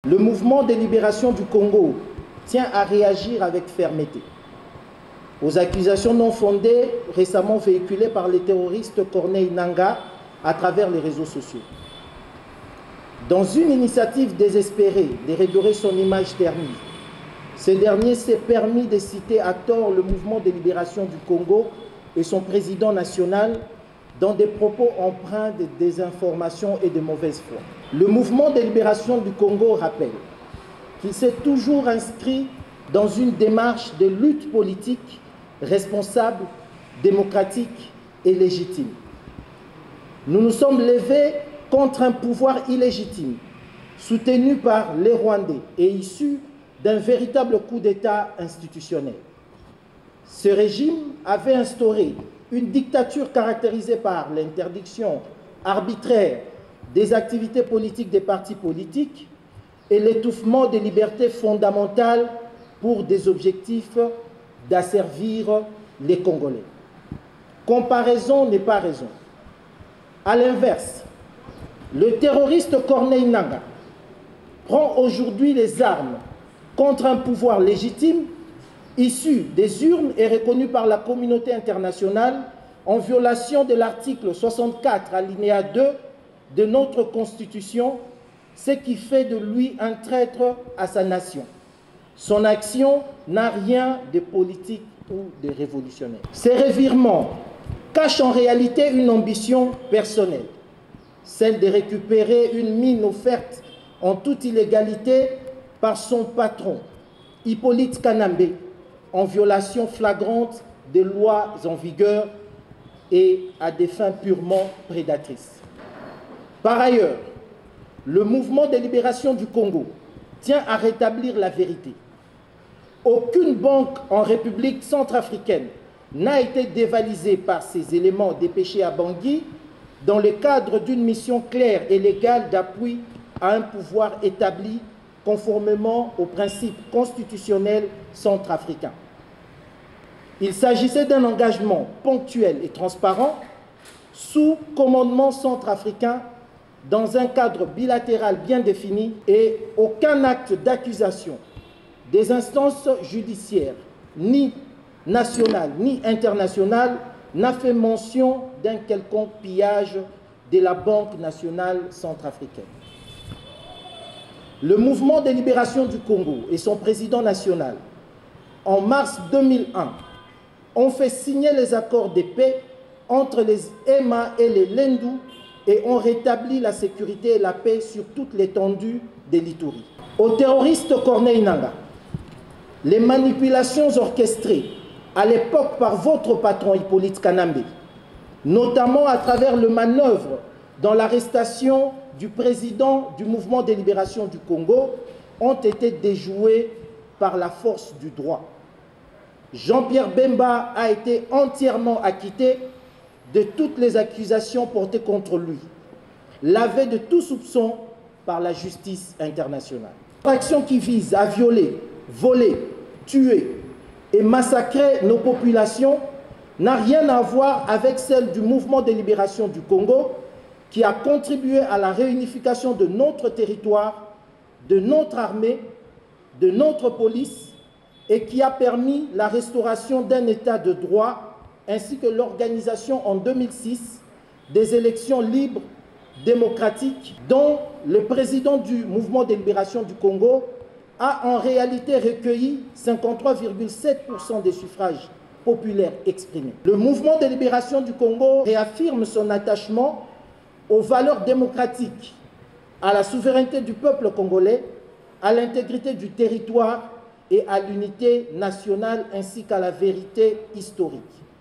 Le mouvement de libération du Congo tient à réagir avec fermeté aux accusations non fondées récemment véhiculées par les terroristes Corneille Nangaa à travers les réseaux sociaux. Dans une initiative désespérée de redorer son image ternie, ce dernier s'est permis de citer à tort le mouvement de libération du Congo et son président national dans des propos empreints de désinformation et de mauvaise foi. Le mouvement de libération du Congo rappelle qu'il s'est toujours inscrit dans une démarche de lutte politique responsable, démocratique et légitime. Nous nous sommes levés contre un pouvoir illégitime, soutenu par les Rwandais et issu d'un véritable coup d'État institutionnel. Ce régime avait instauré une dictature caractérisée par l'interdiction arbitraire des activités politiques des partis politiques et l'étouffement des libertés fondamentales pour des objectifs d'asservir les Congolais. Comparaison n'est pas raison. À l'inverse, le terroriste Corneille Nangaa prend aujourd'hui les armes contre un pouvoir légitime issu des urnes et reconnu par la communauté internationale en violation de l'article 64 alinéa 2 de notre Constitution, ce qui fait de lui un traître à sa nation. Son action n'a rien de politique ou de révolutionnaire. Ces revirements cachent en réalité une ambition personnelle, celle de récupérer une mine offerte en toute illégalité par son patron, Hippolyte Kanambe, en violation flagrante des lois en vigueur et à des fins purement prédatrices. Par ailleurs, le mouvement de libération du Congo tient à rétablir la vérité. Aucune banque en République centrafricaine n'a été dévalisée par ces éléments dépêchés à Bangui dans le cadre d'une mission claire et légale d'appui à un pouvoir établi conformément aux principes constitutionnels centrafricains. Il s'agissait d'un engagement ponctuel et transparent sous commandement centrafricain dans un cadre bilatéral bien défini et aucun acte d'accusation des instances judiciaires, ni nationales ni internationales, n'a fait mention d'un quelconque pillage de la Banque nationale centrafricaine. Le mouvement de libération du Congo et son président national, en mars 2001, ont fait signer les accords de paix entre les EMA et les Lendu et ont rétabli la sécurité et la paix sur toute l'étendue de l'Ituri. Au terroriste Corneille Nangaa, les manipulations orchestrées à l'époque par votre patron Hippolyte Kanambe, notamment à travers le manœuvre dans l'arrestation du président du mouvement de libération du Congo, ont été déjouées par la force du droit. Jean-Pierre Bemba a été entièrement acquitté de toutes les accusations portées contre lui, lavé de tout soupçon par la justice internationale. Action qui vise à violer, voler, tuer et massacrer nos populations n'a rien à voir avec celle du mouvement de libération du Congo qui a contribué à la réunification de notre territoire, de notre armée, de notre police et qui a permis la restauration d'un état de droit ainsi que l'organisation en 2006 des élections libres, démocratiques, dont le président du mouvement de libération du Congo a en réalité recueilli 53,7% des suffrages populaires exprimés. Le mouvement de libération du Congo réaffirme son attachement aux valeurs démocratiques, à la souveraineté du peuple congolais, à l'intégrité du territoire et à l'unité nationale ainsi qu'à la vérité historique.